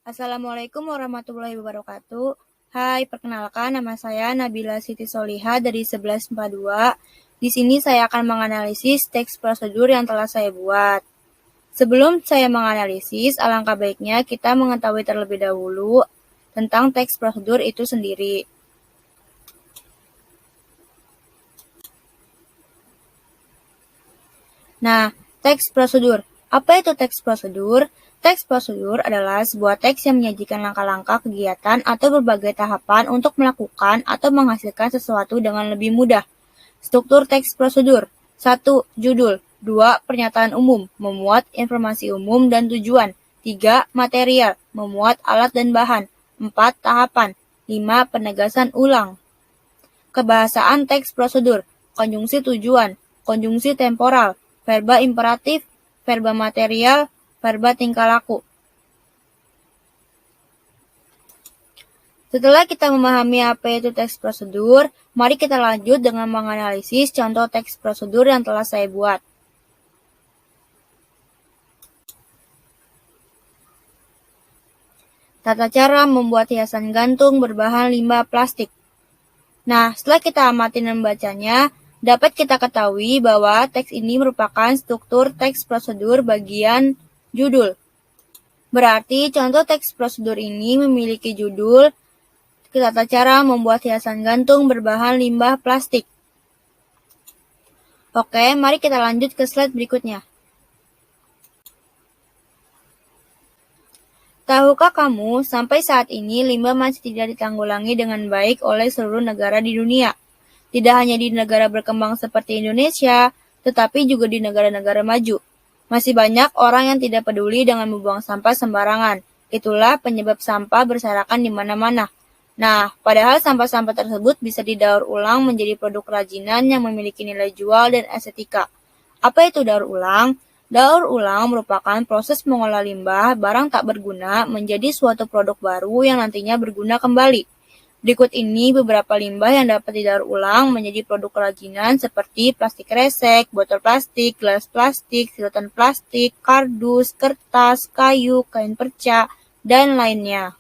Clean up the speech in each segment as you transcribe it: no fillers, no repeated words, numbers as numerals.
Assalamualaikum warahmatullahi wabarakatuh. Hai, perkenalkan nama saya Nabila Siti Solihah dari 1142. Di sini saya akan menganalisis teks prosedur yang telah saya buat. Sebelum saya menganalisis, alangkah baiknya kita mengetahui terlebih dahulu tentang teks prosedur itu sendiri. Nah, teks prosedur. Apa itu teks prosedur? Teks prosedur adalah sebuah teks yang menyajikan langkah-langkah kegiatan atau berbagai tahapan untuk melakukan atau menghasilkan sesuatu dengan lebih mudah. Struktur teks prosedur. 1. Judul. 2. Pernyataan umum, memuat informasi umum dan tujuan. 3. Material, memuat alat dan bahan. 4. Tahapan. 5. Penegasan ulang. Kebahasaan teks prosedur. Konjungsi tujuan, konjungsi temporal, verba imperatif, verba material, verba tingkah laku. Setelah kita memahami apa itu teks prosedur, mari kita lanjut dengan menganalisis contoh teks prosedur yang telah saya buat. Tata cara membuat hiasan gantung berbahan limbah plastik. Nah, setelah kita amati dan membacanya, dapat kita ketahui bahwa teks ini merupakan struktur teks prosedur bagian judul. Berarti contoh teks prosedur ini memiliki judul tata cara membuat hiasan gantung berbahan limbah plastik. Oke, mari kita lanjut ke slide berikutnya. Tahukah kamu, sampai saat ini limbah masih tidak ditanggulangi dengan baik oleh seluruh negara di dunia. Tidak hanya di negara berkembang seperti Indonesia, tetapi juga di negara-negara maju. Masih banyak orang yang tidak peduli dengan membuang sampah sembarangan. Itulah penyebab sampah berserakan di mana-mana. Nah, padahal sampah-sampah tersebut bisa didaur ulang menjadi produk kerajinan yang memiliki nilai jual dan estetika. Apa itu daur ulang? Daur ulang merupakan proses mengolah limbah barang tak berguna menjadi suatu produk baru yang nantinya berguna kembali. Berikut ini beberapa limbah yang dapat didaur ulang menjadi produk kerajinan seperti plastik kresek, botol plastik, gelas plastik, sedotan plastik, kardus, kertas, kayu, kain perca, dan lainnya.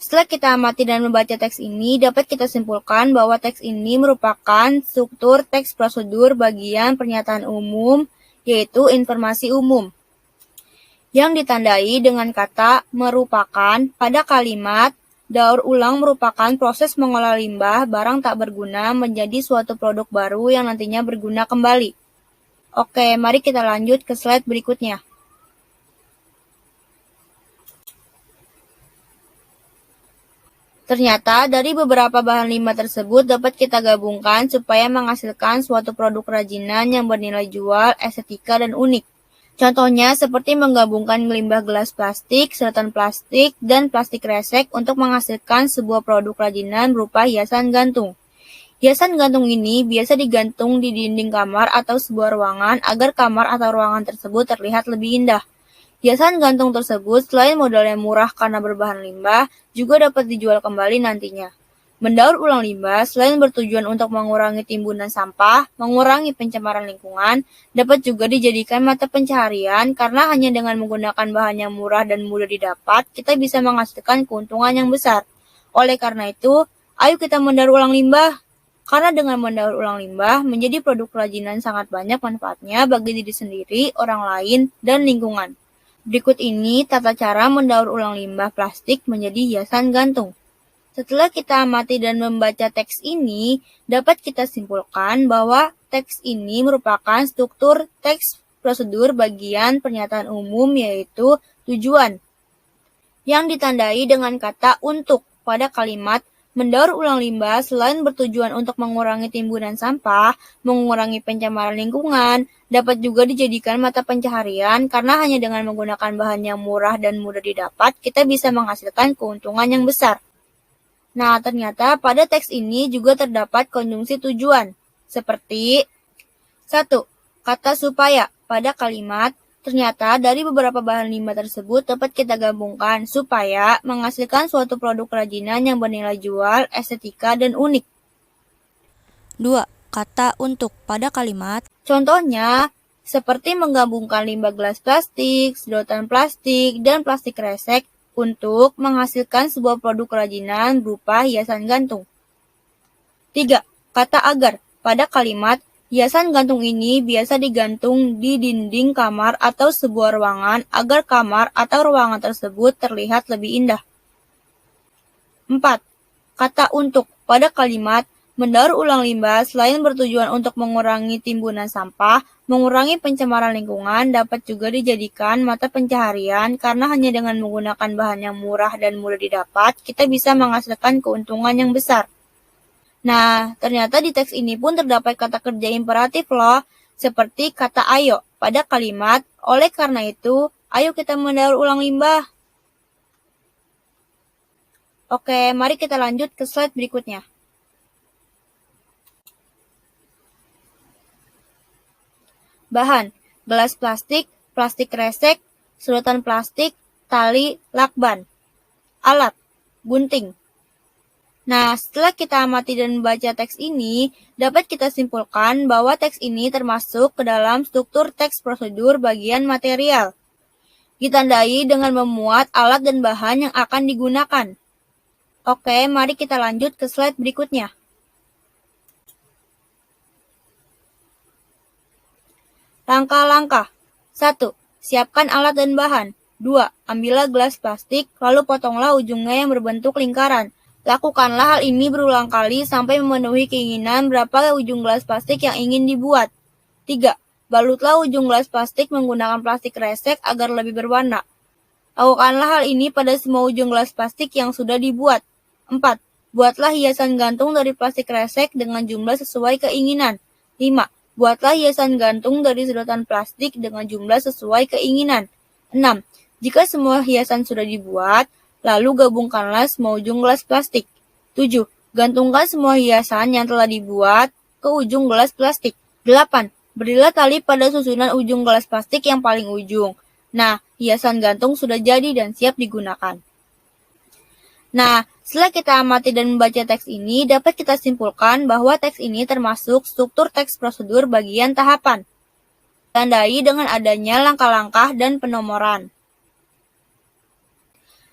Setelah kita amati dan membaca teks ini, dapat kita simpulkan bahwa teks ini merupakan struktur teks prosedur bagian pernyataan umum, yaitu informasi umum, yang ditandai dengan kata merupakan pada kalimat daur ulang merupakan proses mengolah limbah barang tak berguna menjadi suatu produk baru yang nantinya berguna kembali. Oke, mari kita lanjut ke slide berikutnya. Ternyata dari beberapa bahan limbah tersebut dapat kita gabungkan supaya menghasilkan suatu produk kerajinan yang bernilai jual, estetika, dan unik. Contohnya seperti menggabungkan limbah gelas plastik, sedotan plastik, dan plastik kresek untuk menghasilkan sebuah produk kerajinan berupa hiasan gantung. Hiasan gantung ini biasa digantung di dinding kamar atau sebuah ruangan agar kamar atau ruangan tersebut terlihat lebih indah. Hiasan gantung tersebut selain modalnya murah karena berbahan limbah, juga dapat dijual kembali nantinya. Mendaur ulang limbah selain bertujuan untuk mengurangi timbunan sampah, mengurangi pencemaran lingkungan, dapat juga dijadikan mata pencaharian karena hanya dengan menggunakan bahan yang murah dan mudah didapat, kita bisa menghasilkan keuntungan yang besar. Oleh karena itu, ayo kita mendaur ulang limbah. Karena dengan mendaur ulang limbah, menjadi produk kerajinan sangat banyak manfaatnya bagi diri sendiri, orang lain, dan lingkungan. Berikut ini tata cara mendaur ulang limbah plastik menjadi hiasan gantung. Setelah kita amati dan membaca teks ini, dapat kita simpulkan bahwa teks ini merupakan struktur teks prosedur bagian pernyataan umum yaitu tujuan, yang ditandai dengan kata untuk pada kalimat mendaur ulang limbah selain bertujuan untuk mengurangi timbunan sampah, mengurangi pencemaran lingkungan, dapat juga dijadikan mata pencaharian karena hanya dengan menggunakan bahan yang murah dan mudah didapat, kita bisa menghasilkan keuntungan yang besar. Nah, ternyata pada teks ini juga terdapat konjungsi tujuan, seperti 1. Kata supaya pada kalimat. Ternyata dari beberapa bahan limbah tersebut dapat kita gabungkan supaya menghasilkan suatu produk kerajinan yang bernilai jual, estetika, dan unik. 2. Kata untuk pada kalimat. Contohnya, seperti menggabungkan limbah gelas plastik, sedotan plastik, dan plastik kresek untuk menghasilkan sebuah produk kerajinan berupa hiasan gantung. 3. Kata agar. Pada kalimat, hiasan gantung ini biasa digantung di dinding kamar atau sebuah ruangan agar kamar atau ruangan tersebut terlihat lebih indah. 4. Kata untuk. Pada kalimat, mendaur ulang limbah selain bertujuan untuk mengurangi timbunan sampah, mengurangi pencemaran lingkungan, dapat juga dijadikan mata pencaharian karena hanya dengan menggunakan bahan yang murah dan mudah didapat, kita bisa menghasilkan keuntungan yang besar. Nah, ternyata di teks ini pun terdapat kata kerja imperatif loh, seperti kata ayo pada kalimat, oleh karena itu, ayo kita mendaur ulang limbah. Oke, mari kita lanjut ke slide berikutnya. Bahan, gelas plastik, plastik kresek, sedotan plastik, tali, lakban. Alat, gunting. Nah, setelah kita amati dan membaca teks ini, dapat kita simpulkan bahwa teks ini termasuk ke dalam struktur teks prosedur bagian material. Ditandai dengan memuat alat dan bahan yang akan digunakan. Oke, mari kita lanjut ke slide berikutnya. Langkah-langkah. 1. Siapkan alat dan bahan. 2. Ambillah gelas plastik, lalu potonglah ujungnya yang berbentuk lingkaran. Lakukanlah hal ini berulang kali sampai memenuhi keinginan berapa ujung gelas plastik yang ingin dibuat. 3. Balutlah ujung gelas plastik menggunakan plastik kresek agar lebih berwarna. Lakukanlah hal ini pada semua ujung gelas plastik yang sudah dibuat. 4. Buatlah hiasan gantung dari plastik kresek dengan jumlah sesuai keinginan. 5. Buatlah hiasan gantung dari sedotan plastik dengan jumlah sesuai keinginan. 6. Jika semua hiasan sudah dibuat, lalu gabungkanlah semua ujung gelas plastik. 7. Gantungkan semua hiasan yang telah dibuat ke ujung gelas plastik. 8. Berilah tali pada susunan ujung gelas plastik yang paling ujung. Nah, hiasan gantung sudah jadi dan siap digunakan. Nah, setelah kita amati dan membaca teks ini, dapat kita simpulkan bahwa teks ini termasuk struktur teks prosedur bagian tahapan. Tandai dengan adanya langkah-langkah dan penomoran.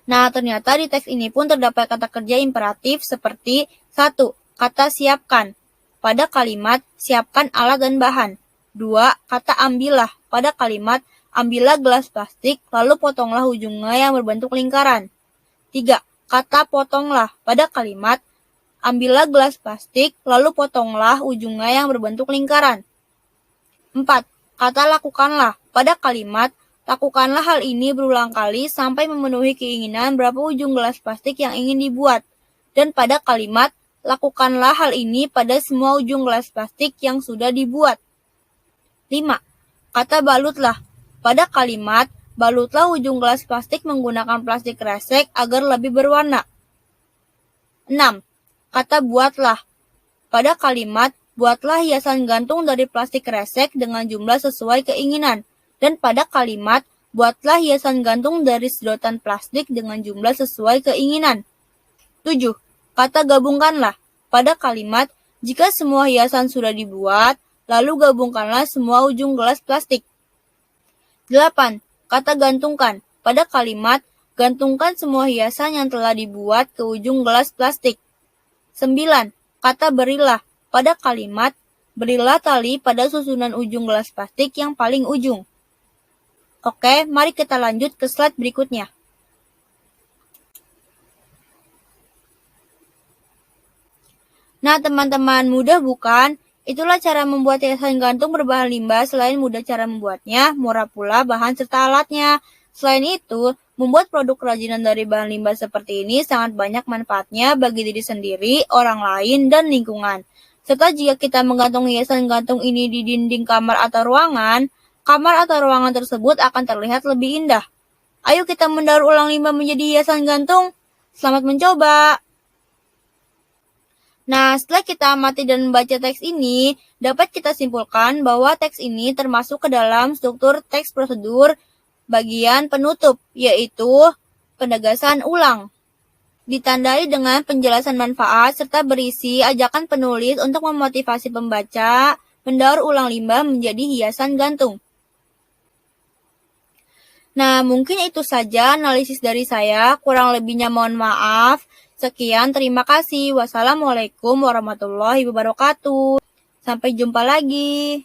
Nah, ternyata di teks ini pun terdapat kata kerja imperatif seperti 1. Kata siapkan. Pada kalimat, siapkan alat dan bahan. 2. Kata ambillah. Pada kalimat, ambillah gelas plastik, lalu potonglah ujungnya yang berbentuk lingkaran. 3. Kata potonglah. Pada kalimat, ambillah gelas plastik, lalu potonglah ujungnya yang berbentuk lingkaran. 4. Kata lakukanlah. Pada kalimat, lakukanlah hal ini berulang kali sampai memenuhi keinginan berapa ujung gelas plastik yang ingin dibuat. Dan pada kalimat, lakukanlah hal ini pada semua ujung gelas plastik yang sudah dibuat. 5. Kata balutlah. Pada kalimat, balutlah ujung gelas plastik menggunakan plastik kresek agar lebih berwarna. 6. Kata buatlah. Pada kalimat, buatlah hiasan gantung dari plastik kresek dengan jumlah sesuai keinginan. Dan pada kalimat, buatlah hiasan gantung dari sedotan plastik dengan jumlah sesuai keinginan. 7. Kata gabungkanlah. Pada kalimat, jika semua hiasan sudah dibuat, lalu gabungkanlah semua ujung gelas plastik. 8. Kata gantungkan. Pada kalimat, gantungkan semua hiasan yang telah dibuat ke ujung gelas plastik. 9. Kata berilah. Pada kalimat, berilah tali pada susunan ujung gelas plastik yang paling ujung. Oke, mari kita lanjut ke slide berikutnya. Nah, teman-teman, mudah bukan? Itulah cara membuat hiasan gantung berbahan limbah. Selain mudah cara membuatnya, murah pula bahan serta alatnya. Selain itu, membuat produk kerajinan dari bahan limbah seperti ini sangat banyak manfaatnya bagi diri sendiri, orang lain, dan lingkungan. Serta jika kita menggantung hiasan gantung ini di dinding kamar atau ruangan tersebut akan terlihat lebih indah. Ayo kita mendaur ulang limbah menjadi hiasan gantung. Selamat mencoba! Nah, setelah kita amati dan membaca teks ini, dapat kita simpulkan bahwa teks ini termasuk ke dalam struktur teks prosedur bagian penutup, yaitu penegasan ulang. Ditandai dengan penjelasan manfaat serta berisi ajakan penulis untuk memotivasi pembaca mendaur ulang limbah menjadi hiasan gantung. Nah, mungkin itu saja analisis dari saya. Kurang lebihnya mohon maaf. Sekian, terima kasih. Wassalamualaikum warahmatullahi wabarakatuh. Sampai jumpa lagi.